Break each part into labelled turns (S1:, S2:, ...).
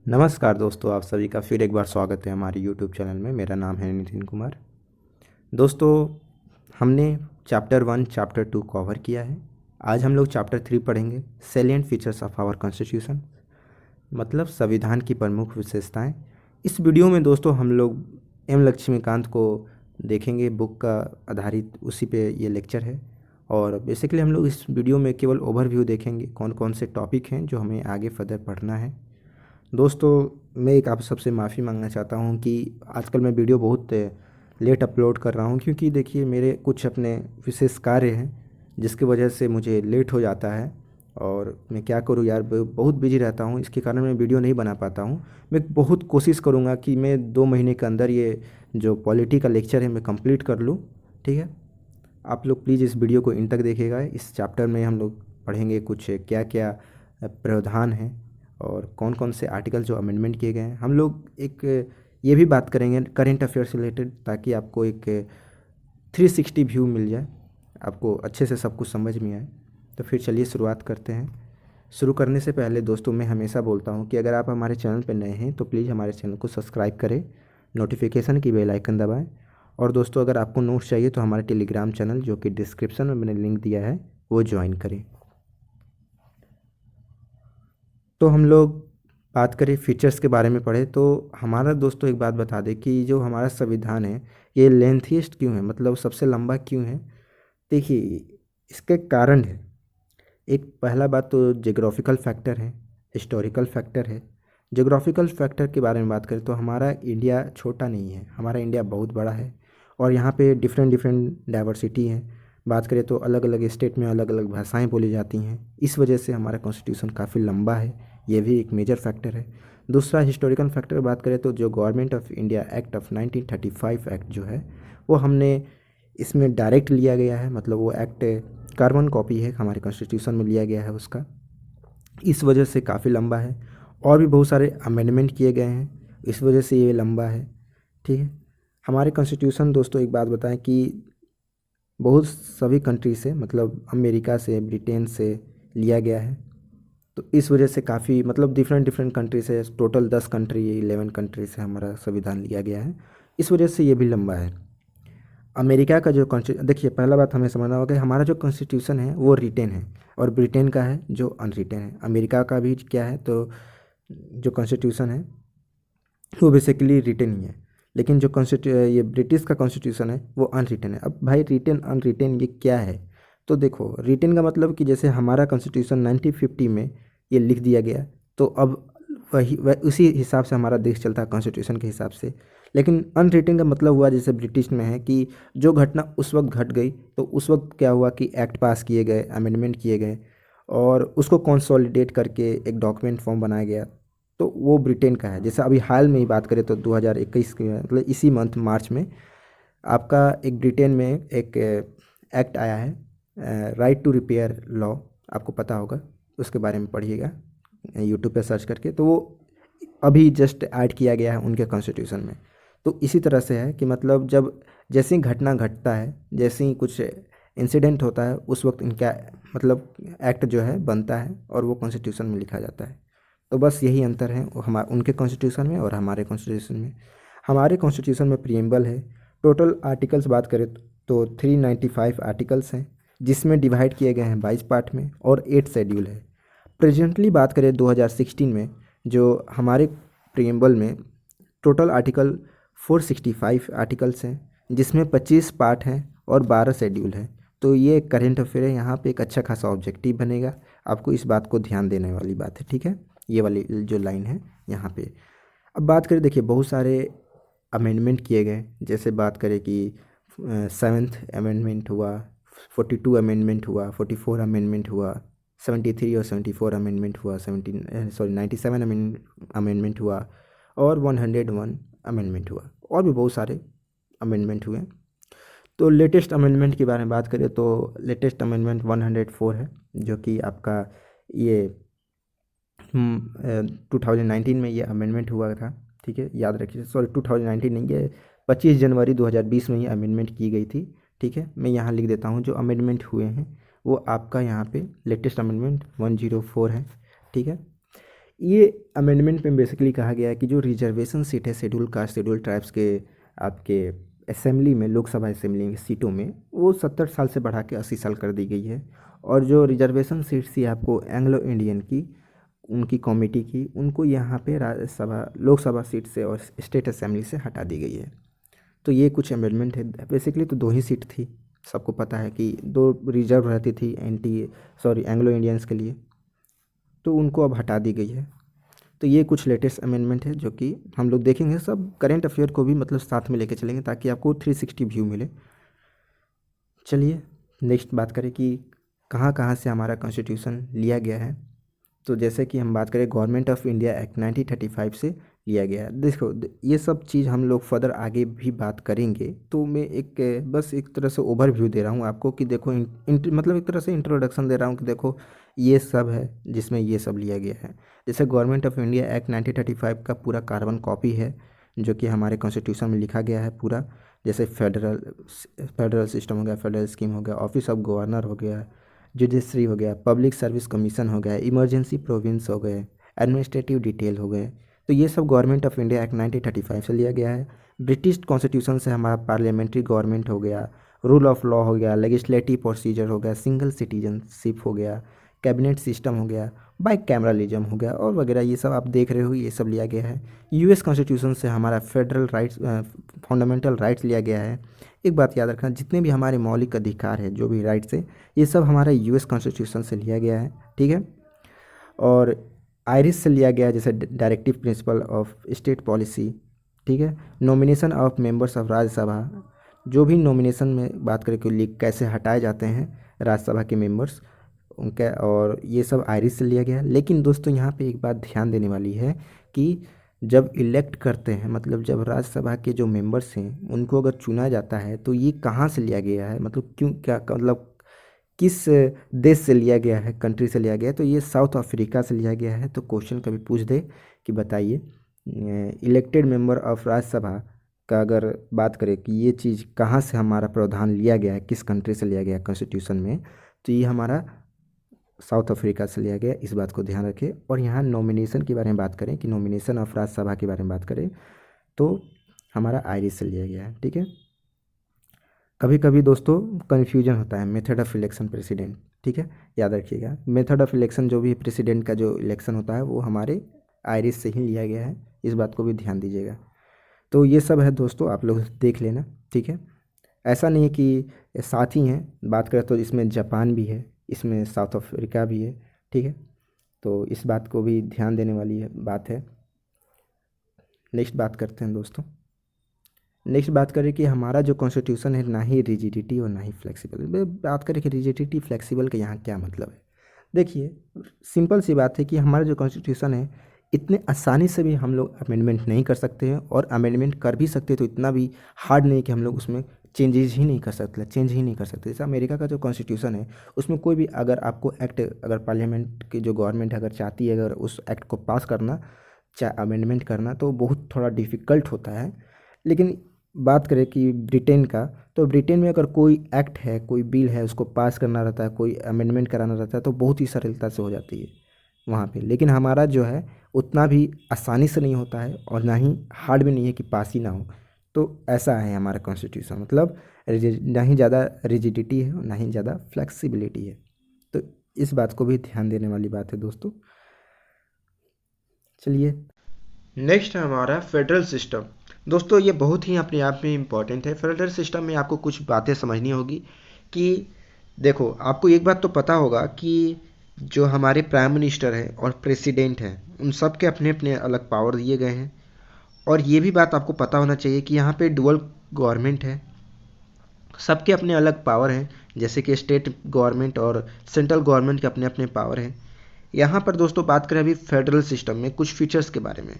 S1: नमस्कार दोस्तों, आप सभी का फिर एक बार स्वागत है हमारे यूट्यूब चैनल में। मेरा नाम है नितिन कुमार। दोस्तों, हमने चैप्टर 1 चैप्टर 2 कवर किया है। आज हम लोग चैप्टर 3 पढ़ेंगे, salient features of our constitution, मतलब संविधान की प्रमुख विशेषताएं। इस वीडियो में दोस्तों हम लोग एम लक्ष्मीकांत को देखेंगे, बुक का आधारित उसी पे ये लेक्चर है। और बेसिकली हम लोग इस वीडियो में केवल ओवरव्यू देखेंगे, कौन कौन से टॉपिक हैं जो हमें आगे फर्दर पढ़ना है। दोस्तों, मैं एक आप सबसे माफ़ी मांगना चाहता हूँ कि आजकल मैं वीडियो बहुत लेट अपलोड कर रहा हूँ, क्योंकि देखिए मेरे कुछ अपने विशेष कार्य हैं जिसकी वजह से मुझे लेट हो जाता है। और मैं क्या करूँ यार, बहुत बिजी रहता हूँ, इसके कारण मैं वीडियो नहीं बना पाता हूँ। मैं बहुत कोशिश करूँगा कि मैं 2 महीने के अंदर ये जो पॉलिटी का लेक्चर है मैं कंप्लीट कर लूँ। ठीक है, आप लोग प्लीज़ इस वीडियो को इन तक देखिएगा। इस चैप्टर में हम लोग पढ़ेंगे कुछ क्या क्या प्रावधान हैं और कौन कौन से आर्टिकल जो अमेंडमेंट किए गए हैं। हम लोग एक ये भी बात करेंगे करेंट अफेयर से रिलेटेड, ताकि आपको एक 360 व्यू मिल जाए, आपको अच्छे से सब कुछ समझ में आए। तो फिर चलिए शुरुआत करते हैं। शुरू करने से पहले दोस्तों, मैं हमेशा बोलता हूँ कि अगर आप हमारे चैनल पर नए हैं तो प्लीज़ हमारे चैनल को सब्सक्राइब करें, नोटिफिकेशन की बेल आइकन दबाएं। और दोस्तों, अगर आपको नोट्स चाहिए तो हमारे टेलीग्राम चैनल, जो कि डिस्क्रिप्शन में मैंने लिंक दिया है, वो ज्वाइन करें। तो हम लोग बात करें फीचर्स के बारे में पढ़े तो हमारा दोस्तों एक बात बता दें कि जो हमारा संविधान है ये लेंथीस्ट क्यों है, मतलब सबसे लंबा क्यों है। देखिए, इसके कारण है। एक पहला बात तो जोग्राफिकल फैक्टर है, हिस्टोरिकल फैक्टर है। जोग्राफिकल फैक्टर के बारे में बात करें तो हमारा इंडिया छोटा नहीं है, हमारा इंडिया बहुत बड़ा है। और यहाँ पे डिफरेंट डिफरेंट डाइवर्सिटी है। बात करें तो अलग अलग स्टेट में अलग अलग भाषाएं बोली जाती हैं, इस वजह से हमारा कॉन्स्टिट्यूशन काफ़ी लंबा है। ये भी एक मेजर फैक्टर है। दूसरा हिस्टोरिकल फैक्टर बात करें तो जो government of India act of 1935 act जो है, वो हमने इसमें डायरेक्ट लिया गया है, मतलब वो एक्ट कार्बन कॉपी है, हमारे कॉन्स्टिट्यूशन में लिया गया है उसका। इस वजह से काफ़ी लंबा है। और भी बहुत सारे अमेंडमेंट किए गए हैं, इस वजह से ये लंबा है। ठीक है, हमारे कॉन्स्टिट्यूशन दोस्तों एक बात बताएं कि बहुत सभी कंट्री से, मतलब अमेरिका से, ब्रिटेन से लिया गया है। तो इस वजह से काफ़ी, मतलब डिफरेंट डिफरेंट कंट्री से, टोटल 10 कंट्री, 11 कंट्री से हमारा संविधान लिया गया है। इस वजह से ये भी लंबा है। अमेरिका का जो कॉन्स्टिट्यूशन, देखिए पहला बात हमें समझना होगा कि हमारा जो कॉन्स्टिट्यूशन है वो रिटेन है, और ब्रिटेन का है जो अनरिटेन है। अमेरिका का भी क्या है, तो जो कॉन्स्टिट्यूशन है वो बेसिकली रिटेन ही है। लेकिन जो ये ब्रिटिश का कॉन्स्टिट्यूशन है वो अनरिटेन है। अब भाई, रिटेन अनरिटेन ये क्या है? तो देखो, रिटेन का मतलब कि जैसे हमारा कॉन्स्टिट्यूशन 1950 में ये लिख दिया गया, तो अब उसी हिसाब से हमारा देश चलता है, कॉन्स्टिट्यूशन के हिसाब से। लेकिन अनरिटेन का मतलब हुआ जैसे ब्रिटिश में है कि जो घटना उस वक्त घट गई, तो उस वक्त क्या हुआ कि एक्ट पास किए गए, अमेंडमेंट किए गए, और उसको कंसोलिडेट करके एक डॉक्यूमेंट फॉर्म बनाया गया। तो वो ब्रिटेन का है। जैसे अभी हाल में ही बात करें तो 2021 के, मतलब इसी मंथ मार्च में, आपका एक ब्रिटेन में एक एक्ट आया है, राइट टू रिपेयर लॉ। आपको पता होगा, उसके बारे में पढ़िएगा यूट्यूब पे सर्च करके। तो वो अभी जस्ट ऐड किया गया है उनके कॉन्स्टिट्यूशन में। तो इसी तरह से है कि मतलब जब जैसे ही घटना घटता है, जैसे ही कुछ इंसिडेंट होता है, उस वक्त इनका मतलब एक्ट जो है बनता है और वो कॉन्स्टिट्यूशन में लिखा जाता है। तो बस यही अंतर है उनके कॉन्स्टिट्यूशन में और हमारे कॉन्स्टिट्यूशन में। हमारे कॉन्स्टिट्यूशन में प्रिएम्बल है। टोटल आर्टिकल्स बात करें तो 395 आर्टिकल्स हैं, जिसमें डिवाइड किए गए हैं 22 पार्ट में, और 8 शेड्यूल है। प्रेजेंटली बात करें 2016 में, जो हमारे प्रिएम्बल में टोटल आर्टिकल 465 आर्टिकल्स हैं, जिसमें 25 पार्ट हैं और 12 शेड्यूल हैं। तो ये करेंट अफेयर है, यहाँ पे एक अच्छा खासा ऑब्जेक्टिव बनेगा। आपको इस बात को ध्यान देने वाली बात है, ठीक है। ये वाली जो लाइन है यहाँ पे। अब बात करें, देखिए बहुत सारे अमेंडमेंट किए गए। जैसे बात करें कि 7th अमेंडमेंट हुआ, 42 अमेंडमेंट हुआ, 44 अमेंडमेंट हुआ, 73 और 74 अमेंडमेंट हुआ, 97 अमेंडमेंट हुआ, और 101 अमेंडमेंट हुआ, और भी बहुत सारे अमेंडमेंट हुए। तो लेटेस्ट अमेंडमेंट के बारे में बात करें तो लेटेस्ट अमेंडमेंट 104 है, जो कि आपका ये 2019 में ये अमेंडमेंट हुआ था। ठीक है, याद रखिए, सॉरी 2019 नहीं, ये 25 जनवरी 2020 में ये अमेंडमेंट की गई थी। ठीक है, मैं यहाँ लिख देता हूँ जो अमेंडमेंट हुए हैं, वो आपका यहाँ पे लेटेस्ट अमेंडमेंट 104 है। ठीक है, ये अमेंडमेंट में बेसिकली कहा गया है कि जो रिजर्वेशन सीट है शेड्यूल कास्ट शेड्यूल ट्राइब्स के आपके असेंबली में, लोकसभा असेंबली की सीटों में, वो 70 साल से बढ़ा के 80 साल कर दी गई है। और जो रिजर्वेशन सीट्स थी आपको एंग्लो इंडियन की, उनकी कमेटी की, उनको यहाँ पे राज्यसभा लोकसभा सीट से और स्टेट असेंबली से हटा दी गई है। तो ये कुछ अमेंडमेंट है। बेसिकली तो 2 ही सीट थी, सबको पता है कि 2 रिजर्व रहती थी एंग्लो इंडियंस के लिए, तो उनको अब हटा दी गई है। तो ये कुछ लेटेस्ट अमेंडमेंट है जो कि हम लोग देखेंगे, सब करंट अफेयर को भी मतलब साथ में लेके चलेंगे ताकि आपको 360 व्यू मिले। चलिए नेक्स्ट बात करें कि कहाँ कहाँ से हमारा कॉन्स्टिट्यूशन लिया गया है। तो जैसे कि हम बात करें गवर्नमेंट ऑफ इंडिया एक्ट 1935 से लिया गया है। देखो ये सब चीज़ हम लोग फर्दर आगे भी बात करेंगे, तो मैं बस एक तरह से ओवरव्यू दे रहा हूँ आपको कि देखो मतलब एक तरह से इंट्रोडक्शन दे रहा हूँ कि देखो ये सब है जिसमें ये सब लिया गया है। जैसे गवर्नमेंट ऑफ इंडिया एक्ट 1935 का पूरा कार्बन कॉपी है जो कि हमारे कॉन्स्टिट्यूशन में लिखा गया है पूरा। जैसे फेडरल सिस्टम हो गया, फेडरल स्कीम हो गया, ऑफिस ऑफ गवर्नर हो गया, जुडिशरी हो गया, पब्लिक सर्विस कमीशन हो गया, इमरजेंसी प्रोविंस हो गए, एडमिनिस्ट्रेटिव डिटेल हो गए। तो ये सब गवर्नमेंट ऑफ इंडिया एक्ट 1935 से लिया गया है। ब्रिटिश कॉन्स्टिट्यूशन से हमारा पार्लियामेंट्री गवर्नमेंट हो गया, रूल ऑफ लॉ हो गया, लेजिस्लेटिव प्रोसीजर हो गया, सिंगल सिटीजनशिप हो गया, कैबिनेट सिस्टम हो गया, बाई कैमरलिज्म हो गया और वगैरह, ये सब आप देख रहे हो, ये सब लिया गया है। यूएस कॉन्स्टिट्यूशन से हमारा फेडरल राइट्स फंडामेंटल राइट्स लिया गया है। एक बात याद रखना, जितने भी हमारे मौलिक अधिकार है, जो भी राइट्स है, ये सब हमारा यूएस कॉन्स्टिट्यूशन से लिया गया है, ठीक है। और आयरिश से लिया गया है, जैसे directive principle of state policy, ठीक है। Nomination of members of Rajya Sabha, जो भी नॉमिनेशन में बात करें कि कैसे हटाए जाते हैं राज्यसभा के मेंबर्स उनका, और ये सब आयरिश से लिया गया है। लेकिन दोस्तों यहाँ पे एक बात ध्यान देने वाली है कि जब इलेक्ट करते हैं, मतलब जब राज्यसभा के जो मेंबर्स हैं उनको अगर चुना जाता है, तो ये कहाँ से लिया गया है, मतलब क्यों, क्या मतलब किस देश से लिया गया है, कंट्री से लिया गया है। तो ये साउथ अफ्रीका से लिया गया है। तो क्वेश्चन कभी पूछ दे कि बताइए इलेक्टेड मेंबर ऑफ राज्यसभा का अगर बात करें कि ये चीज़ कहाँ से हमारा प्रावधान लिया गया है, किस कंट्री से लिया गया है कॉन्स्टिट्यूशन में, तो ये हमारा साउथ अफ्रीका से लिया गया, इस बात को ध्यान रखें। और यहाँ नॉमिनेशन के बारे में बात करें कि नॉमिनेशन ऑफ राज्यसभा के बारे में बात करें तो हमारा आयरिश से लिया गया है, ठीक है। कभी कभी दोस्तों कन्फ्यूजन होता है मेथड ऑफ इलेक्शन प्रेसिडेंट, ठीक है, याद रखिएगा मेथड ऑफ इलेक्शन जो भी प्रेसिडेंट का जो इलेक्शन होता है वो हमारे आयरिश से ही लिया गया है, इस बात को भी ध्यान दीजिएगा। तो ये सब है दोस्तों, आप लोग देख लेना, ठीक है। ऐसा नहीं है कि साथ ही हैं, बात करें तो इसमें जापान भी है, इसमें साउथ अफ्रीका भी है, ठीक है। तो इस बात को भी ध्यान देने वाली बात है। नेक्स्ट बात करते हैं दोस्तों। नेक्स्ट बात करें कि हमारा जो कॉन्स्टिट्यूशन है ना ही रिजिडिटी और ना ही फ्लेक्सिबल। बात करें कि रिजिडिटी फ्लेक्सिबल का यहाँ क्या मतलब है। देखिए सिंपल सी बात है कि हमारा जो कॉन्स्टिट्यूशन है इतने आसानी से भी हम लोग अमेंडमेंट नहीं कर सकते हैं, और अमेंडमेंट कर भी सकते तो इतना भी हार्ड नहीं कि हम लोग उसमें चेंज ही नहीं कर सकते। जैसे अमेरिका का जो कॉन्स्टिट्यूशन है उसमें कोई भी अगर आपको एक्ट, अगर पार्लियामेंट की जो गवर्नमेंट अगर चाहती है अगर उस एक्ट को पास करना, चाहे अमेंडमेंट करना, तो बहुत थोड़ा डिफ़िकल्ट होता है। लेकिन बात करें कि ब्रिटेन का, तो ब्रिटेन में अगर कोई एक्ट है, कोई बिल है, उसको पास करना रहता है, कोई अमेंडमेंट कराना रहता है, तो बहुत ही सरलता से हो जाती है वहाँ पे। लेकिन हमारा जो है उतना भी आसानी से नहीं होता है, और ना ही हार्ड भी नहीं है कि पास ही ना हो। तो ऐसा है हमारा कॉन्स्टिट्यूशन, मतलब ना ही ज़्यादा रिजिडिटी है और ना ही ज़्यादा फ्लेक्सिबिलिटी है। तो इस बात को भी ध्यान देने वाली बात है दोस्तों। चलिए नेक्स्ट है हमारा फेडरल सिस्टम। दोस्तों ये बहुत ही अपने आप में इम्पॉर्टेंट है। फेडरल सिस्टम में आपको कुछ बातें समझनी होगी कि देखो, आपको एक बात तो पता होगा कि जो हमारे प्राइम मिनिस्टर हैं और प्रेसिडेंट हैं उन सब के अपने अपने अलग पावर दिए गए हैं। और ये भी बात आपको पता होना चाहिए कि यहाँ पे डुअल गवर्नमेंट है, सबके अपने अलग पावर हैं, जैसे कि स्टेट गवर्नमेंट और सेंट्रल गवर्नमेंट के अपने अपने पावर हैं। यहाँ पर दोस्तों बात करें अभी फेडरल सिस्टम में कुछ फीचर्स के बारे में,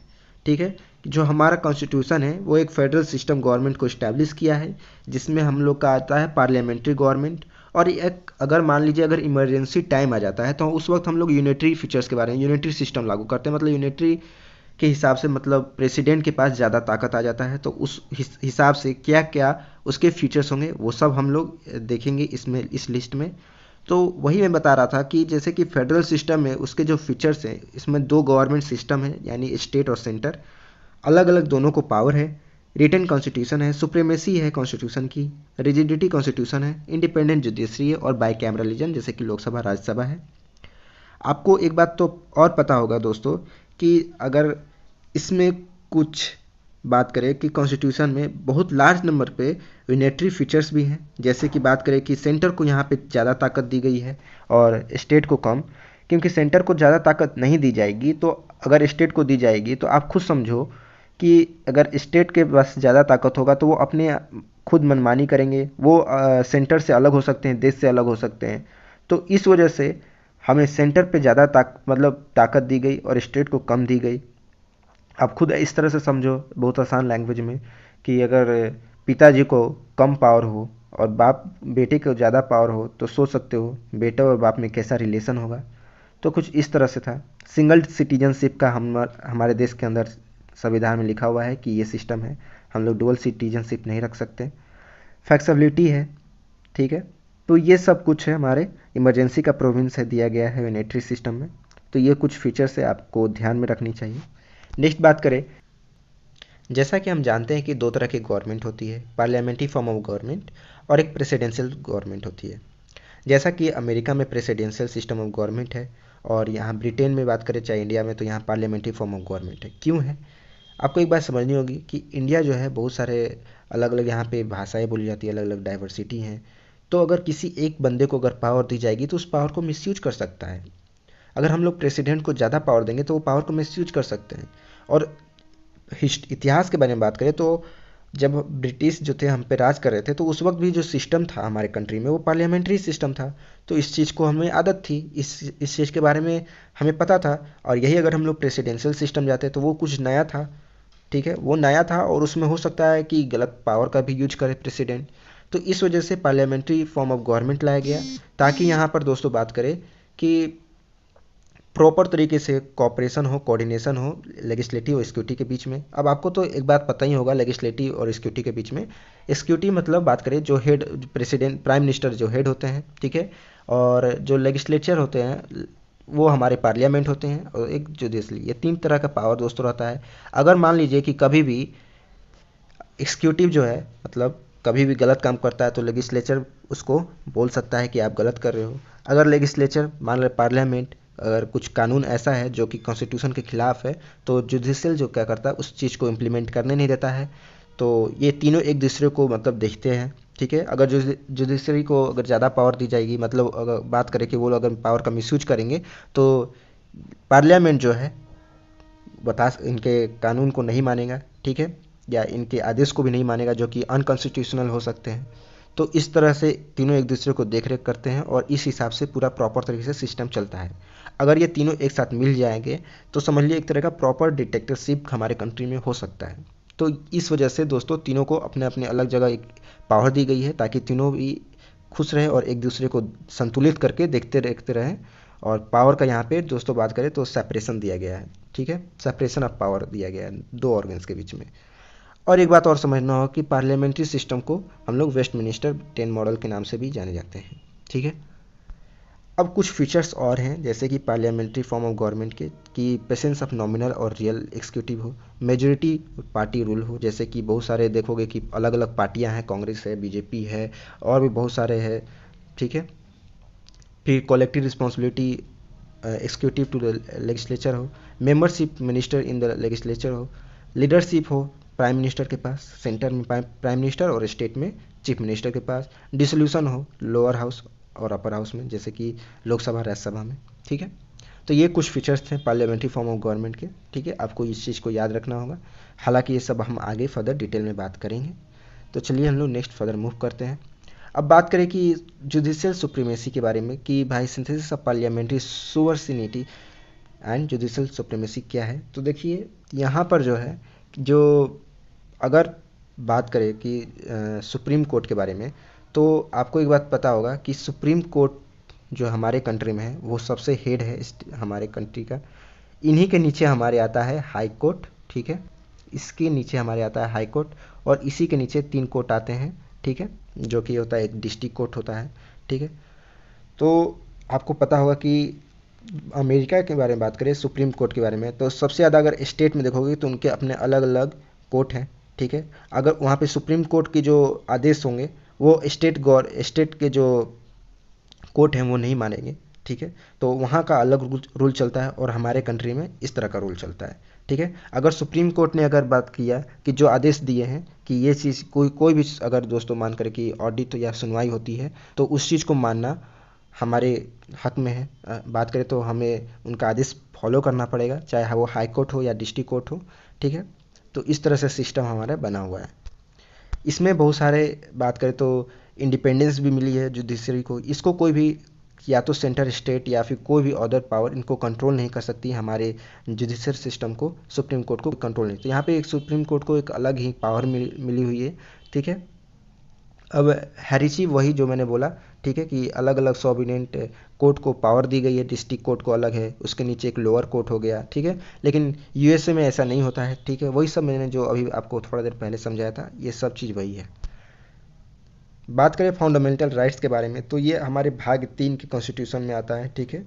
S1: ठीक है। जो हमारा कॉन्स्टिट्यूशन है वो एक फेडरल सिस्टम गवर्नमेंट को इस्टेब्लिश किया है, जिसमें हम लोग का आता है पार्लियामेंट्री गवर्नमेंट। और एक अगर मान लीजिए अगर इमरजेंसी टाइम आ जाता है तो उस वक्त हम लोग यूनिटरी फीचर्स के बारे में, यूनिटरी सिस्टम लागू करते हैं। मतलब यूनिटरी के हिसाब से, मतलब प्रेसिडेंट के पास ज़्यादा ताकत आ जाता है, तो उस हिसाब से क्या क्या उसके फीचर्स होंगे वो सब हम लोग देखेंगे इसमें, इस लिस्ट में। तो वही मैं बता रहा था कि जैसे कि फेडरल सिस्टम में उसके जो फीचर्स हैं, इसमें दो गवर्नमेंट सिस्टम है यानी स्टेट और सेंटर, अलग अलग दोनों को पावर है, रिटन कॉन्स्टिट्यूशन है, सुप्रीमेसी है कॉन्स्टिट्यूशन की, रिजिडिटी कॉन्स्टिट्यूशन है, इंडिपेंडेंट जुडिशरी है और बाइकैमरलिज्म जैसे कि लोकसभा राज्यसभा है। आपको एक बात तो और पता होगा दोस्तों कि अगर इसमें कुछ बात करें कि कॉन्स्टिट्यूशन में बहुत लार्ज नंबर पे यूनिटरी फीचर्स भी हैं, जैसे कि बात करें कि सेंटर को यहाँ पे ज़्यादा ताकत दी गई है और स्टेट को कम, क्योंकि सेंटर को ज़्यादा ताकत नहीं दी जाएगी तो अगर स्टेट को दी जाएगी तो आप खुद समझो कि अगर स्टेट के पास ज़्यादा ताकत होगा तो वो अपने खुद मनमानी करेंगे, वो सेंटर से अलग हो सकते हैं, देश से अलग हो सकते हैं। तो इस वजह से हमें सेंटर पे ज़्यादा मतलब ताकत दी गई और स्टेट को कम दी गई। आप खुद इस तरह से समझो बहुत आसान लैंग्वेज में कि अगर पिताजी को कम पावर हो और बाप बेटे को ज़्यादा पावर हो तो सोच सकते हो बेटा और बाप में कैसा रिलेशन होगा। तो कुछ इस तरह से था। सिंगल सिटीजनशिप का हमारे देश के अंदर संविधान में लिखा हुआ है कि ये सिस्टम है, हम लोग डुअल सिटीजनशिप नहीं रख सकते। फ्लेक्सिबिलिटी है, ठीक है। तो ये सब कुछ है, हमारे इमरजेंसी का प्रोविंस है दिया गया है यूनिटरी सिस्टम में। तो ये कुछ फीचर्स है आपको ध्यान में रखनी चाहिए। नेक्स्ट बात करें, जैसा कि हम जानते हैं कि दो तरह की गवर्नमेंट होती है, पार्लियामेंट्री फॉर्म ऑफ गवर्नमेंट और एक प्रेसिडेंशियल गवर्नमेंट होती है। जैसा कि अमेरिका में प्रेसिडेंशियल सिस्टम ऑफ गवर्नमेंट है और यहाँ ब्रिटेन में बात करें चाहे इंडिया में तो यहाँ पार्लियामेंट्री फॉर्म ऑफ गवर्नमेंट है। क्यों है? आपको एक बात समझनी होगी कि इंडिया जो है बहुत सारे अलग अलग यहाँ पे भाषाएं बोली जाती है, अलग अलग डाइवर्सिटी हैं। तो अगर किसी एक बंदे को अगर पावर दी जाएगी तो उस पावर को मिसयूज कर सकता है। अगर हम लोग प्रेसिडेंट को ज़्यादा पावर देंगे तो वो पावर को मिसयूज कर सकते हैं। और इतिहास के बारे में बात करें तो जब ब्रिटिश जो थे हम पे राज कर रहे थे तो उस वक्त भी जो सिस्टम था हमारे कंट्री में वो पार्लियामेंट्री सिस्टम था। तो इस चीज़ को हमें आदत थी, इस चीज़ के बारे में हमें पता था। और यही अगर हम लोग प्रेसिडेंशियल सिस्टम जाते तो वो कुछ नया था, ठीक है, वो नया था और उसमें हो सकता है कि गलत पावर का भी यूज करे प्रेसिडेंट। तो इस वजह से पार्लियामेंट्री फॉर्म ऑफ गवर्नमेंट लाया गया ताकि यहाँ पर दोस्तों बात करें कि प्रॉपर तरीके से कॉपरेशन हो, कोऑर्डिनेशन हो लेजिस्लेटिव और एक्सिक्यूटिव के बीच में। अब आपको तो एक बात पता ही होगा लेजिस्लेटिव और एक्सिक्यूटिव के बीच में। एक्सिक्यूटिव मतलब बात करें जो हेड प्रेसिडेंट प्राइम मिनिस्टर जो हेड होते हैं, ठीक है, और जो लेजिस्लेचर होते हैं वो हमारे पार्लियामेंट होते हैं और एक जुडिशरी। ये तीन तरह का पावर दोस्तों रहता है। अगर मान लीजिए कि कभी भी एग्जीक्यूटिव जो है मतलब कभी भी गलत काम करता है तो लेजिस्लेचर उसको बोल सकता है कि आप गलत कर रहे हो। अगर लेजिस्लेचर मान लो पार्लियामेंट अगर कुछ कानून ऐसा है जो कि कॉन्स्टिट्यूशन के खिलाफ है तो जुडिशियल जो क्या करता है उस चीज़ को इम्प्लीमेंट करने नहीं देता है। तो ये तीनों एक दूसरे को मतलब देखते हैं, ठीक है। अगर जुडिशरी को अगर ज़्यादा पावर दी जाएगी, मतलब अगर बात करें कि वो लोग अगर पावर का मिसयूज करेंगे तो पार्लियामेंट जो है बता इनके कानून को नहीं मानेगा, ठीक है, या इनके आदेश को भी नहीं मानेगा जो कि अनकॉन्स्टिट्यूशनल हो सकते हैं। तो इस तरह से तीनों एक दूसरे को देख रेख करते हैं और इस हिसाब से पूरा प्रॉपर तरीके से सिस्टम चलता है। अगर ये तीनों एक साथ मिल जाएंगे तो समझ लीजिए एक तरह का प्रॉपर डिक्टेटरशिप हमारे कंट्री में हो सकता है। तो इस वजह से दोस्तों तीनों को अपने अपने अलग जगह एक पावर दी गई है ताकि तीनों भी खुश रहें और एक दूसरे को संतुलित करके देखते देखते रहें। और पावर का यहाँ पे दोस्तों बात करें तो सेपरेशन दिया गया है, ठीक है, सेपरेशन ऑफ पावर दिया गया है दो ऑर्गन्स के बीच में। और एक बात और समझना हो कि पार्लियामेंट्री सिस्टम को हम लोग वेस्टमिनिस्टर 10 मॉडल के नाम से भी जाने जाते हैं, ठीक है। अब कुछ फीचर्स और हैं जैसे कि पार्लियामेंट्री फॉर्म ऑफ गवर्नमेंट के कि प्रेजेंस ऑफ नॉमिनल और रियल एग्जीक्यूटिव हो, मेजोरिटी पार्टी रूल हो, जैसे कि बहुत सारे देखोगे कि अलग अलग पार्टियां हैं, कांग्रेस है, बीजेपी है और भी बहुत सारे हैं, ठीक है। फिर collective responsibility executive to legislature हो, membership minister in the legislature हो, लीडरशिप हो प्राइम मिनिस्टर के पास, सेंटर में प्राइम मिनिस्टर और स्टेट में चीफ मिनिस्टर के पास, डिसोल्यूशन हो लोअर हाउस और अपर हाउस में जैसे कि लोकसभा राज्यसभा में, ठीक है। तो ये कुछ फीचर्स थे पार्लियामेंट्री फॉर्म ऑफ गवर्नमेंट के, ठीक है, आपको इस चीज़ को याद रखना होगा। हालांकि ये सब हम आगे फर्दर डिटेल में बात करेंगे। तो चलिए हम लोग नेक्स्ट फर्दर मूव करते हैं। अब बात करें कि जुडिशियल सुप्रीमेसी के बारे में कि भाई synthesis of parliamentary sovereignty and judicial supremacy क्या है। तो देखिए यहाँ पर जो है जो अगर बात करें कि सुप्रीम कोर्ट के बारे में तो आपको एक बात पता होगा कि सुप्रीम कोर्ट जो हमारे कंट्री में है वो सबसे हेड है हमारे कंट्री का। इन्हीं के नीचे हमारे आता है हाई कोर्ट, ठीक है, इसके नीचे हमारे आता है हाई कोर्ट और इसी के नीचे 3 कोर्ट आते हैं, ठीक है, जो कि होता है एक डिस्ट्रिक्ट कोर्ट होता है, ठीक है। तो आपको पता होगा कि अमेरिका के बारे में बात करें, सुप्रीम कोर्ट के बारे में, तो सबसे ज़्यादा अगर स्टेट में देखोगे तो उनके अपने अलग अलग कोर्ट हैं, ठीक है। अगर वहाँ पे सुप्रीम कोर्ट के जो आदेश होंगे वो स्टेट के जो कोर्ट हैं वो नहीं मानेंगे, ठीक है। तो वहाँ का अलग रूल चलता है और हमारे कंट्री में इस तरह का रूल चलता है, ठीक है। अगर सुप्रीम कोर्ट ने अगर बात किया कि जो आदेश दिए हैं कि ये चीज़ कोई भी अगर दोस्तों मान कर कि ऑडिट या सुनवाई होती है तो उस चीज़ को मानना हमारे हक में है। बात करें तो हमें उनका आदेश फॉलो करना पड़ेगा, चाहे वो हाई कोर्ट हो या डिस्ट्रिक्ट कोर्ट हो, ठीक है। तो इस तरह से सिस्टम हमारा बना हुआ है। इसमें बहुत सारे बात करें तो इंडिपेंडेंस भी मिली है जुडिशरी को। इसको कोई भी या तो सेंटर स्टेट या फिर कोई भी अदर पावर इनको कंट्रोल नहीं कर सकती हमारे जुडिशल सिस्टम को, सुप्रीम कोर्ट को कंट्रोल नहीं। तो यहाँ पे एक सुप्रीम कोर्ट को एक अलग ही पावर मिली हुई है, ठीक है। अब हैरिची वही जो मैंने बोला, ठीक है, कि अलग अलग सॉवरेन कोर्ट को पावर दी गई है, डिस्ट्रिक्ट कोर्ट को अलग है, उसके नीचे एक लोअर कोर्ट हो गया, ठीक है। लेकिन यूएसए में ऐसा नहीं होता है, ठीक है। वही सब मैंने जो अभी आपको थोड़ा देर पहले समझाया था, ये सब चीज़ वही है। बात करें फंडामेंटल राइट्स के बारे में तो ये हमारे भाग 3 के कॉन्स्टिट्यूशन में आता है, ठीक है।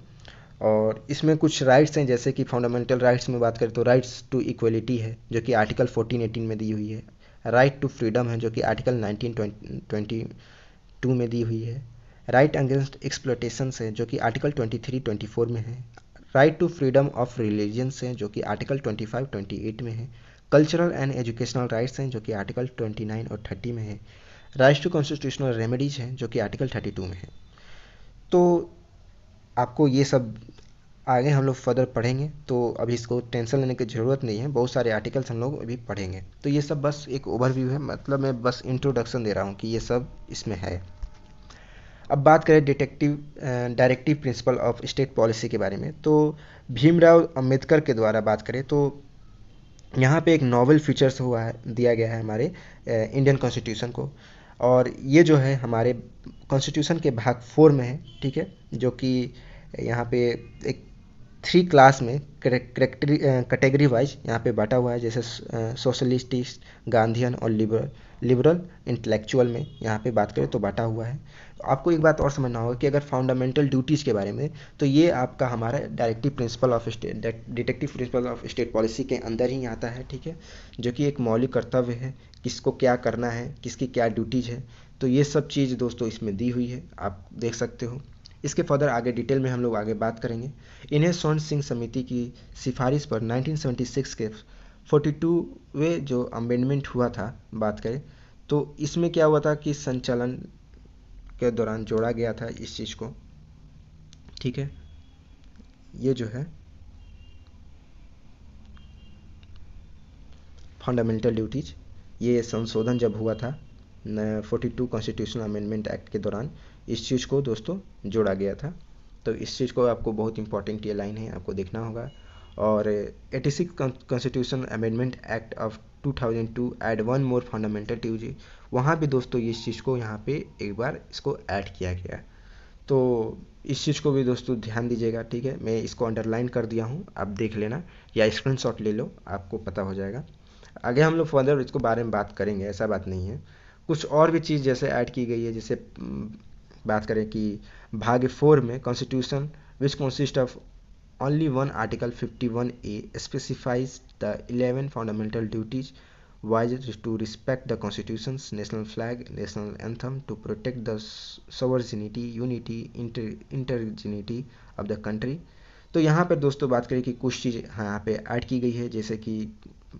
S1: और इसमें कुछ राइट्स हैं, जैसे कि फंडामेंटल राइट्स में बात करें तो राइट्स टू इक्वलिटी है जो कि आर्टिकल 14-18 में दी हुई है। राइट टू फ्रीडम है जो कि आर्टिकल 19-22 में दी हुई है। राइट अगेंस्ट एक्सप्लोटेशन है जो कि आर्टिकल 23-24 में है। Right to freedom of religions है जो कि आर्टिकल 25-28 में है। कल्चरल एंड एजुकेशनल राइट्स हैं जो कि आर्टिकल 29 और 30 में है। राइट्स टू कॉन्स्टिट्यूशनल रेमेडीज हैं जो कि आर्टिकल 32 में है। तो आपको ये सब आगे हम लोग फर्दर पढ़ेंगे, तो अभी इसको टेंशन लेने की ज़रूरत नहीं है। बहुत सारे आर्टिकल्स हम लोग अभी पढ़ेंगे। तो ये सब बस एक ओवरव्यू है, मतलब मैं बस इंट्रोडक्शन दे रहा हूँ कि ये सब इसमें है। अब बात करें directive principle of state policy के बारे में, तो भीमराव अंबेडकर के द्वारा बात करें तो यहाँ पे एक नॉवल फीचर्स हुआ है, दिया गया है हमारे इंडियन कॉन्स्टिट्यूशन को। और ये जो है हमारे कॉन्स्टिट्यूशन के भाग 4 में है, ठीक है, जो कि यहाँ पे एक 3 क्लास में कैटेगरी वाइज यहाँ पे बांटा हुआ है, जैसे सोशलिस्टिस्ट, गांधीयन और लिबरल इंटेलेक्चुअल में यहाँ पे बात करें तो बांटा हुआ है। आपको एक बात और समझना होगा कि अगर फंडामेंटल ड्यूटीज़ के बारे में, तो ये आपका हमारा directive principle of state detective principle of state policy के अंदर ही आता है, ठीक है, जो कि एक मौलिक कर्तव्य है, किसको क्या करना है, किसकी क्या ड्यूटीज़ है। तो ये सब चीज़ दोस्तों इसमें दी हुई है, आप देख सकते हो। इसके फर्दर आगे डिटेल में हम लोग आगे बात करेंगे। इन्हें स्वर्ण सिंह समिति की सिफारिश पर 1976 के 42वें जो अमेंडमेंट हुआ था बात करें, तो इसमें क्या हुआ था कि संचालन के दौरान जोड़ा गया था इस चीज़ को, ठीक है। ये जो है फंडामेंटल ड्यूटीज, ये संशोधन जब हुआ था 42 कॉन्स्टिट्यूशनल अमेंडमेंट एक्ट के दौरान इस चीज़ को दोस्तों जोड़ा गया था। तो इस चीज़ को आपको बहुत इंपॉर्टेंट ये लाइन है, आपको देखना होगा। और 86 constitution amendment act of 2002 add one more fundamental duty, वहाँ भी दोस्तों इस चीज़ को यहाँ पे एक बार इसको ऐड किया गया। तो इस चीज़ को भी दोस्तों ध्यान दीजिएगा, ठीक है। मैं इसको अंडरलाइन कर दिया हूँ, आप देख लेना या स्क्रीनशॉट ले लो, आपको पता हो जाएगा। आगे हम लोग फर्दर इसको बारे में बात करेंगे, ऐसा बात नहीं है। कुछ और भी चीज़ जैसे ऐड की गई है, जैसे बात करें कि भाग 4 में constitution which consist of only one article 51A specifies the 11 fundamental duties wise to respect the constitutions, national flag, national anthem, to protect the sovereignty, unity, integrity of the country. तो यहाँ पर दोस्तों बात करें कि कुछ चीज़ यहाँ पे ऐड की गई है, जैसे कि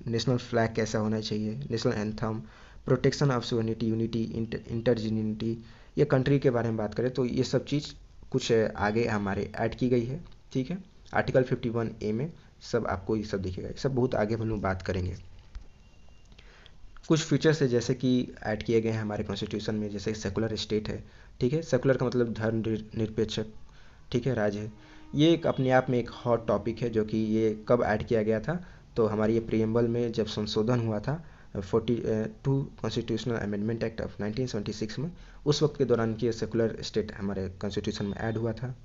S1: नेशनल फ्लैग कैसा होना चाहिए, national anthem, protection of sovereignty, unity, integrity, ये कंट्री के बारे में बात करें तो ये सब चीज़ कुछ आगे हमारे ऐड की गई है, ठीक है। आर्टिकल 51A में सब आपको ये सब दिखेगा, ये सब बहुत आगे हम लोग बात करेंगे। कुछ फीचर्स है जैसे कि ऐड किए गए हैं हमारे कॉन्स्टिट्यूशन में, जैसे सेकुलर स्टेट है, ठीक है। सेकुलर का मतलब धर्म निरपेक्ष, ठीक है, राज्य है। ये एक अपने आप में एक हॉट टॉपिक है, जो कि ये कब ऐड किया गया था, तो हमारे ये प्रीएम्बल में जब संशोधन हुआ था 42 कॉन्स्टिट्यूशनल अमेंडमेंट एक्ट ऑफ 1976 में, उस वक्त के दौरान की सेकुलर स्टेट हमारे कॉन्स्टिट्यूशन में ऐड हुआ था।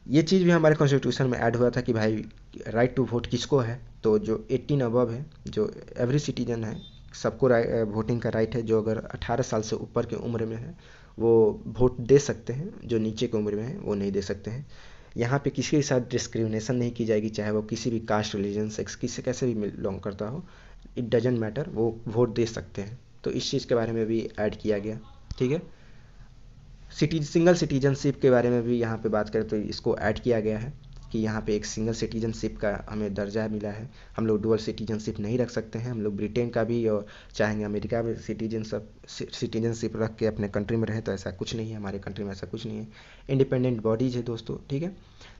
S1: ये चीज़ भी हमारे कॉन्स्टिट्यूशन में ऐड हुआ था कि भाई राइट टू वोट किसको है, तो जो 18 अबव है, जो एवरी सिटीजन है, सबको वोटिंग का राइट है। जो अगर 18 साल से ऊपर की उम्र में है वो वोट दे सकते हैं, जो नीचे की उम्र में है वो नहीं दे सकते हैं। यहाँ पे किसी के साथ डिस्क्रिमिनेशन नहीं की जाएगी, चाहे वो किसी भी कास्ट, रिलीजन, सेक्स, किसी कैसे भी बिलोंग करता हो, इट डजेंट मैटर, वो वोट दे सकते हैं। तो इस चीज़ के बारे में भी ऐड किया गया। ठीक है, सिंगल सिटीजनशिप के बारे में भी यहाँ पे बात करें तो इसको ऐड किया गया है कि यहाँ पे एक सिंगल सिटीजनशिप का हमें दर्जा मिला है। हम लोग डुअल सिटीजनशिप नहीं रख सकते हैं। हम लोग ब्रिटेन का भी और चाहेंगे अमेरिका में सिटीजनशिप रख के अपने कंट्री में रहें, तो ऐसा कुछ नहीं है। हमारे कंट्री में ऐसा कुछ नहीं है। इंडिपेंडेंट बॉडीज है दोस्तों। ठीक है,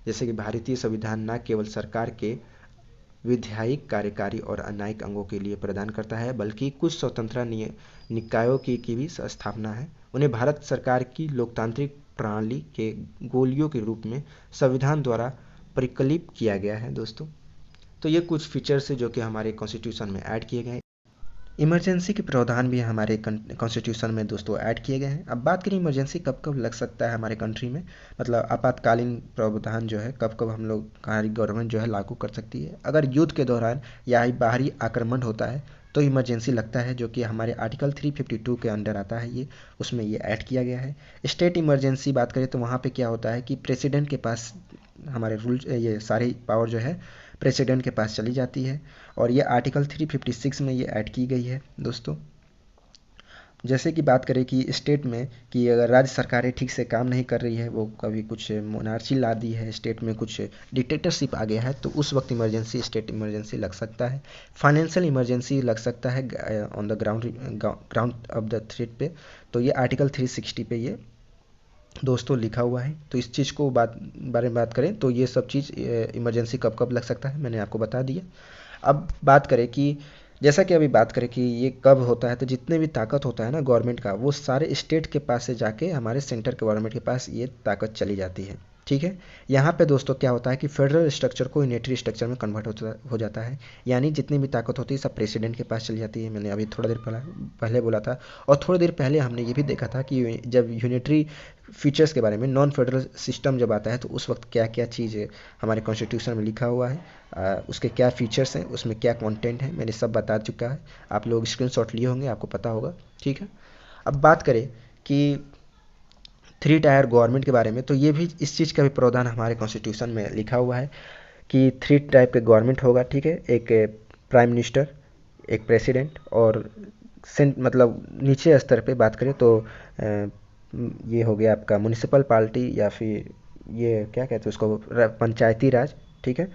S1: जैसे कि भारतीय संविधान न केवल सरकार के विधायिक, कार्यकारी और न्यायिक अंगों के लिए प्रदान करता है, बल्कि कुछ स्वतंत्र निकायों की भी स्थापना है। उन्हें भारत सरकार की लोकतांत्रिक प्रणाली के गोलियों के रूप में संविधान द्वारा परिकलित किया गया है दोस्तों। तो ये कुछ फीचर्स है जो कि हमारे कॉन्स्टिट्यूशन में ऐड किए गए हैं। इमरजेंसी के प्रावधान भी हमारे कॉन्स्टिट्यूशन में दोस्तों ऐड किए गए हैं। अब बात करें इमरजेंसी कब कब लग सकता है हमारे कंट्री में, मतलब आपातकालीन प्रावधान जो है कब कब हम लोग, हमारी गवर्नमेंट जो है लागू कर सकती है। अगर युद्ध के दौरान या बाहरी आक्रमण होता है तो इमरजेंसी लगता है, जो कि हमारे आर्टिकल 352 के अंडर आता है। ये उसमें ये ऐड किया गया है। स्टेट इमरजेंसी बात करें तो वहाँ पे क्या होता है कि प्रेसिडेंट के पास हमारे रूल, ये सारी पावर जो है प्रेसिडेंट के पास चली जाती है, और ये आर्टिकल 356 में ये ऐड की गई है दोस्तों। जैसे कि बात करें कि स्टेट में कि अगर राज्य सरकारें ठीक से काम नहीं कर रही है, वो कभी कुछ मोनार्ची ला दी है, स्टेट में कुछ डिक्टेटरशिप आ गया है, तो उस वक्त इमरजेंसी, स्टेट इमरजेंसी लग सकता है। फाइनेंशियल इमरजेंसी लग सकता है on the ground of the threat पे, तो ये आर्टिकल 360 पे ये दोस्तों लिखा हुआ है। तो इस चीज़ को बारे में बात करें तो ये सब चीज़ इमरजेंसी कब कब लग सकता है मैंने आपको बता दिया। अब बात करें कि जैसा कि अभी बात करें कि ये कब होता है, तो जितने भी ताकत होता है ना गवर्नमेंट का, वो सारे स्टेट के पास से जाके हमारे सेंटर के गवर्नमेंट के पास ये ताकत चली जाती है। ठीक है, यहाँ पे दोस्तों क्या होता है कि फेडरल स्ट्रक्चर को यूनिटरी स्ट्रक्चर में कन्वर्ट हो जाता है, यानी जितनी भी ताकत होती है सब प्रेसिडेंट के पास चली जाती है। मैंने अभी थोड़ा देर पहले बोला था, और थोड़ी देर पहले हमने ये भी देखा था कि जब यूनिटरी फीचर्स के बारे में, नॉन फेडरल सिस्टम जब आता है तो उस वक्त क्या क्या चीज़ हमारे कॉन्स्टिट्यूशन में लिखा हुआ है, उसके क्या फीचर्स हैं, उसमें क्या कंटेंट है, मैंने सब बता चुका है। आप लोग स्क्रीनशॉट लिए होंगे, आपको पता होगा। ठीक है, अब बात करें कि 3 टायर गवर्नमेंट के बारे में, तो ये भी इस चीज़ का भी प्रावधान हमारे कॉन्स्टिट्यूशन में लिखा हुआ है कि 3 टाइप के गवर्नमेंट होगा। ठीक है, एक प्राइम मिनिस्टर, एक प्रेसिडेंट, और मतलब नीचे स्तर पे बात करें तो ये हो गया आपका म्युनिसिपल पार्टी, या फिर ये क्या कहते हैं उसको, पंचायती राज। ठीक है,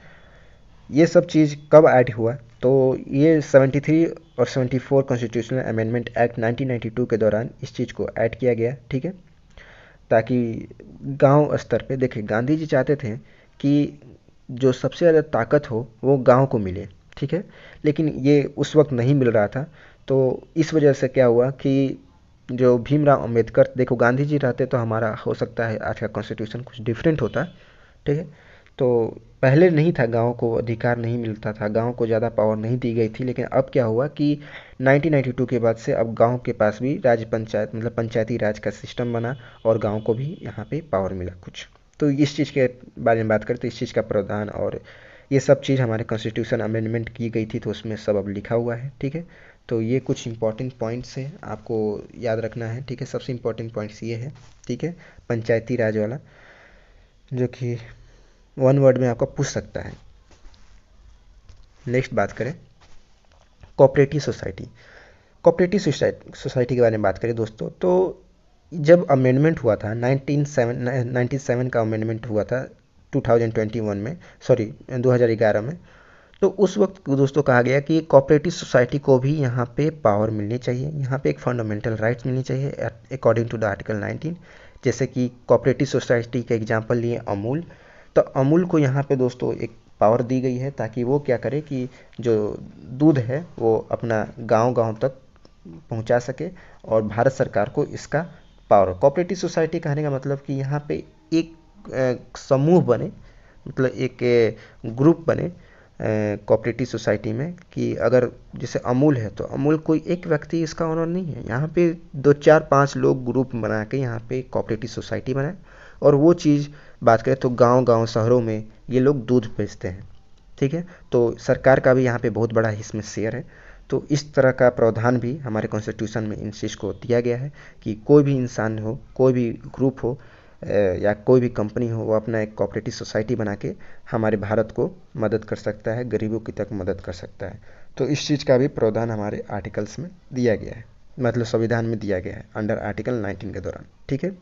S1: ये सब चीज़ कब ऐड हुआ, तो ये 73 और 74 कॉन्स्टिट्यूशनल अमेंडमेंट एक्ट 1992 के दौरान इस चीज़ को ऐड किया गया। ठीक है, ताकि गांव स्तर पे, देखिए गांधी जी चाहते थे कि जो सबसे ज़्यादा ताकत हो वो गांव को मिले। ठीक है, लेकिन ये उस वक्त नहीं मिल रहा था, तो इस वजह से क्या हुआ कि जो भीमराव अंबेडकर, देखो गांधी जी रहते तो हमारा हो सकता है आज का कॉन्स्टिट्यूशन कुछ डिफरेंट होता। ठीक है, तो पहले नहीं था, गाँव को अधिकार नहीं मिलता था, गाँव को ज़्यादा पावर नहीं दी गई थी, लेकिन अब क्या हुआ कि 1992 के बाद से अब गाँव के पास भी राज्य पंचायत, मतलब पंचायती राज का सिस्टम बना, और गाँव को भी यहाँ पे पावर मिला कुछ। तो इस चीज़ के बारे में बात करें तो इस चीज़ का प्रावधान और ये सब चीज़ हमारे कॉन्स्टिट्यूशन अमेंडमेंट की गई थी, तो उसमें सब अब लिखा हुआ है। ठीक है, तो ये कुछ इंपॉर्टेंट पॉइंट्स हैं, आपको याद रखना है। ठीक है, सबसे इंपॉर्टेंट पॉइंट्स ये है। ठीक है, पंचायती राज वाला, जो कि वन वर्ड में आपको पूछ सकता है। नेक्स्ट बात करें कोऑपरेटिव सोसाइटी। कोऑपरेटिव सोसाइटी के बारे में बात करें दोस्तों, तो जब अमेंडमेंट हुआ था 97 का अमेंडमेंट हुआ था 2021 में, सॉरी 2011 में, तो उस वक्त दोस्तों कहा गया कि कोऑपरेटिव सोसाइटी को भी यहाँ पे पावर मिलनी चाहिए, यहाँ पे एक फंडामेंटल राइट्स मिलनी चाहिए अकॉर्डिंग टू द आर्टिकल 19। जैसे कि कोऑपरेटिव सोसाइटी का एग्जांपल लिए अमूल, तो अमूल को यहाँ पे दोस्तों एक पावर दी गई है ताकि वो क्या करे कि जो दूध है वो अपना गांव-गांव तक पहुंचा सके, और भारत सरकार को इसका पावर। कोऑपरेटिव सोसाइटी कहने का मतलब कि यहाँ पे एक समूह बने, मतलब एक ग्रुप बने कोऑपरेटिव सोसाइटी में, कि अगर जैसे अमूल है तो अमूल कोई एक व्यक्ति इसका ओनर नहीं है, यहाँ पे 2 4 5 लोग ग्रुप बना के यहाँ पे कोऑपरेटिव सोसाइटी बनाए, और वो चीज़ बात करें तो गांव-गांव शहरों में ये लोग दूध बेचते हैं। ठीक है, तो सरकार का भी यहाँ पे बहुत बड़ा इसमें शेयर है। तो इस तरह का प्रावधान भी हमारे कॉन्स्टिट्यूशन में इन चीज़ को दिया गया है कि कोई भी इंसान हो, कोई भी ग्रुप हो या कोई भी कंपनी हो, वो अपना एक कोऑपरेटिव सोसाइटी बना के हमारे भारत को मदद कर सकता है, गरीबों की तक मदद कर सकता है। तो इस चीज़ का भी प्रावधान हमारे आर्टिकल्स में दिया गया है, मतलब संविधान में दिया गया है अंडर आर्टिकल 19 के दौरान, ठीक है।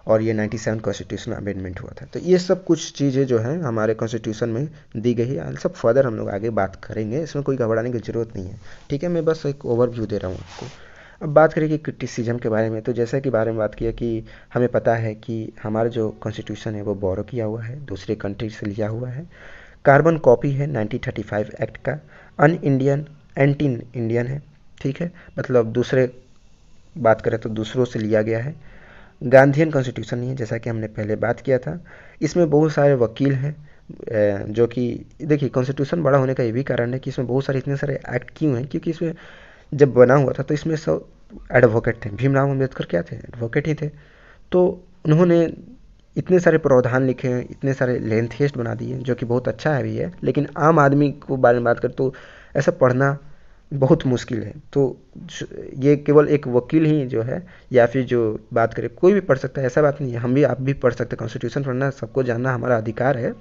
S1: और ये 97 कॉन्स्टिट्यूशन अमेंडमेंट हुआ था। तो ये सब कुछ चीज़ें जो हैं हमारे कॉन्स्टिट्यूशन में दी गई है। सब फर्दर हम लोग आगे बात करेंगे, इसमें कोई घबराने की ज़रूरत नहीं है, ठीक है। मैं बस एक ओवरव्यू दे रहा हूँ आपको। अब बात करें कि क्रिटिसिज्म के बारे में, तो जैसा कि बारे में बात किया कि हमें पता है कि हमारा जो कॉन्स्टिट्यूशन है वो बोरो किया हुआ है, दूसरे कंट्री से लिया हुआ है। कार्बन कॉपी है 1935 एक्ट का, अन इंडियन, एंटी इंडियन है, ठीक है। मतलब दूसरे बात करें तो दूसरों से लिया गया है। गांधीयन कॉन्स्टिट्यूशन नहीं है, जैसा कि हमने पहले बात किया था। इसमें बहुत सारे वकील हैं जो कि देखिए, कॉन्स्टिट्यूशन बड़ा होने का ये भी कारण है कि इसमें बहुत सारे इतने सारे एक्ट क्यों हैं, क्योंकि इसमें जब बना हुआ था तो इसमें सब एडवोकेट थे। भीमराव अम्बेडकर क्या थे? एडवोकेट ही थे। तो उन्होंने इतने सारे प्रावधान लिखे हैं, इतने सारे लेंथीस्ट बना दिए, जो कि बहुत अच्छा है भी है, लेकिन आम आदमी को बारे में बात करें तो ऐसा पढ़ना बहुत मुश्किल है। तो ये केवल एक वकील ही जो है, या फिर जो बात करें कोई भी पढ़ सकता है, ऐसा बात नहीं है। हम भी, आप भी पढ़ सकते हैं। कॉन्स्टिट्यूशन पढ़ना, सबको जानना हमारा अधिकार है,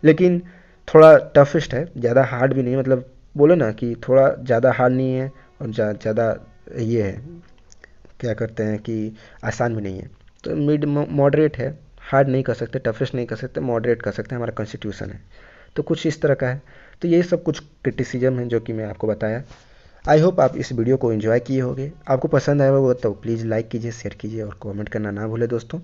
S1: लेकिन थोड़ा टफेस्ट है, ज़्यादा हार्ड भी नहीं है। मतलब बोले ना कि थोड़ा ज़्यादा हार्ड नहीं है और ज़्यादा ये है, क्या करते हैं कि आसान भी नहीं है। तो मिड मॉडरेट है, हार्ड नहीं कर सकते, टफेस्ट नहीं कर सकते, मॉडरेट कर सकते हैं, हमारा कॉन्स्टिट्यूशन है। तो कुछ इस तरह का है। तो ये सब कुछ क्रिटिसिज्म है जो कि मैं आपको बताया। आई होप आप इस वीडियो को एंजॉय किए होंगे। आपको पसंद आया होगा तो प्लीज़ लाइक कीजिए, शेयर कीजिए और कमेंट करना ना भूलें दोस्तों।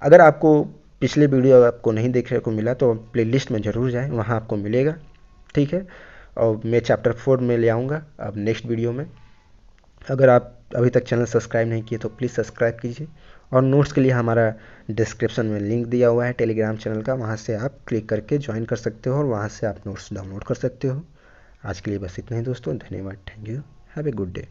S1: अगर आपको पिछले वीडियो आपको नहीं देखने को मिला तो प्लेलिस्ट में ज़रूर जाएं, वहाँ आपको मिलेगा, ठीक है। और मैं चैप्टर 4 में ले आऊँगा अब नेक्स्ट वीडियो में। अगर आप अभी तक चैनल सब्सक्राइब नहीं किए तो प्लीज़ सब्सक्राइब कीजिए। और नोट्स के लिए हमारा डिस्क्रिप्शन में लिंक दिया हुआ है टेलीग्राम चैनल का, वहाँ से आप क्लिक करके ज्वाइन कर सकते हो और वहाँ से आप नोट्स डाउनलोड कर सकते हो। आज के लिए बस इतना ही दोस्तों, धन्यवाद, thank you, have a good day.